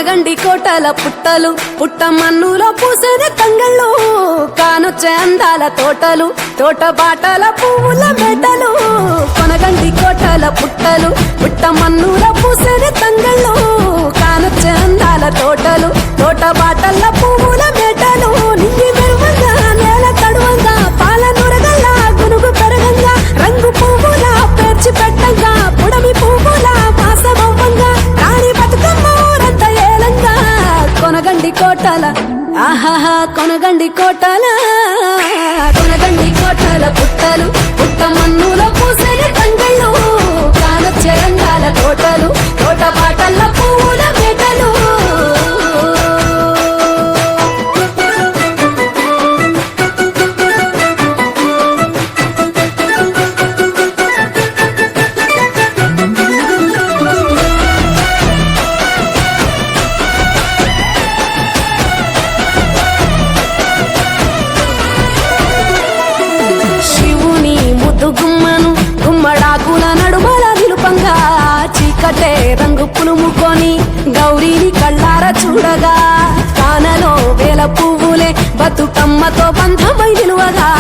కొనగండి కోటల పుట్టలు పుట్ట మన్నులో పూసేది తంగళ్ళు కానొచ్చే అందాల తోటలు తోట బాటల పువ్వుల మెటలు కొనగండి కోటల పుట్టలు పుట్ట మన్నులో పూసేది తంగళ్ళు కానొచ్చే అందాల తోటలు తోట బాటల పువ్వుల మెటలు నింగి మెరువంగా నేల తడువంగా పాల నురగల్ల గునుగు పెరగంగా రంగు పువ్వుల పేర్చి పెట్టంగా పుడమి పువ్వుల వాసమవ్వంగా రాణి బతుకమ్మ ఊరంతా ఏలంగా కొనగండి కోటల ఆహాహా కొనగండి కోటల కొనగండి కోటల పుట్టలు పుట్ట మన్నులో పూసేది తంగళ్ళు కానొచ్చే అందాల తోటలు తోట బాటల పువ్వుల మెటలు శివుని ముద్దు గుమ్మను గుమ్మడాకుల నడుమల నిలుపంగా చీకటే రంగు పులుముకొని గౌరీని కళ్ళార చూడగా కానలో వేల పువ్వులే బతుకమ్మతో బంధమై నిలువగా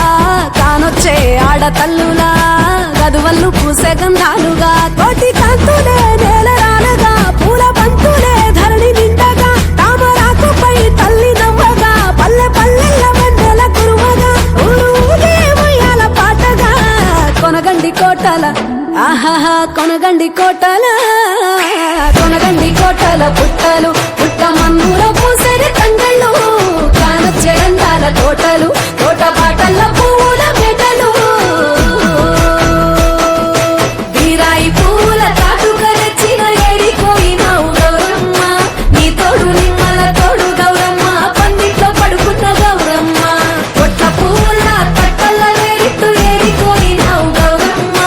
కానొచ్చే ఆడతల్లులా గదువల్లు పూసే గంధాలుగా కోటి కాంతులే నేల రాలగా పూల బంతులే ధరణి నిండగా తామరాకుపై తల్లి నవ్వగా పల్లె పల్లెల్ల వెన్నెల కురువగా ఊరే ఉయ్యాల పాటగా కొనగండి కోటల ఆహాహా కొనగండి కోటల కొనగండి కోటల పుట్టలు పుట్ట మన్నులో పూసేది తంగళ్ళు కానొచ్చే అందాల తోటలు తోట బాటల పువ్వుల మెటలు బీరాయి పూల తాటుగా తెచ్చిన ఏడిపోయినావు గౌరమ్మ నీ తోడు నిమ్మల తోడు గౌరమ్మ పందిట్లో పడుకున్న గౌరమ్మ కొట్ల పూల కట్టల వేడిట్టు ఏడిపోయినావు గౌరమ్మ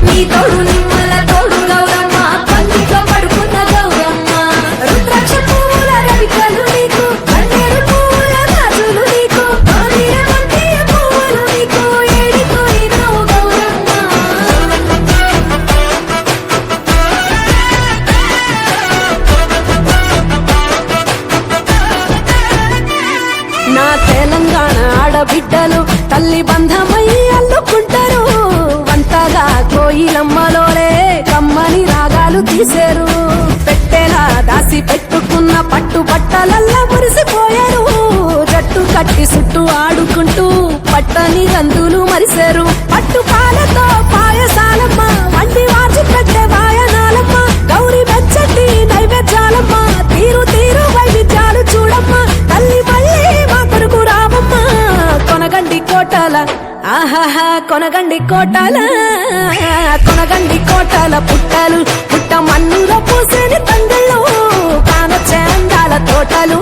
నీ తోడు నిమ్మల తోడు గౌరమ్మ పందిట్లో పడుకున్న గౌరమ్మ రుద్రాక్ష పువ్వుల రవికలు నీకు కన్నేరు పువ్వుల గాజులు నీకు మందిర పువ్వులు నీకు ఏడిపోయినావు గౌరమ్మ నా తెలంగాణ ఆడబిడ్డలు తల్లి బంధమై అల్లుకుంటారు వంటగా కోయిలమ్మలోలే కమ్మని రాగాలు తీశారు పెట్టేలా దాసి పెట్టుకున్న పట్టు బట్టలల్లా మురిసిపోయారు జట్టు కట్టి చుట్టూ ఆడుకుంటూ పట్టని రందులు మరిశారు పట్టు పాలతో పాయసాలమ్మ వండి వాచి పెట్టే వాయనాలమ్మ గౌరీ వెచ్చటి నైవేద్యాలమ్మ తీరు తీరు వైవిధ్యాలు చూడమ్మ తల్లి మళ్ళీ మా కొడుకు రామమ్మ కొనగండి కోటల ఆహాహా కొనగండి కోటల కొనగండి కోటల పుట్టలు పుట్ట మన్నులో పూసేది తంగళ్ళు కానొచ్చే అందాల తోటలు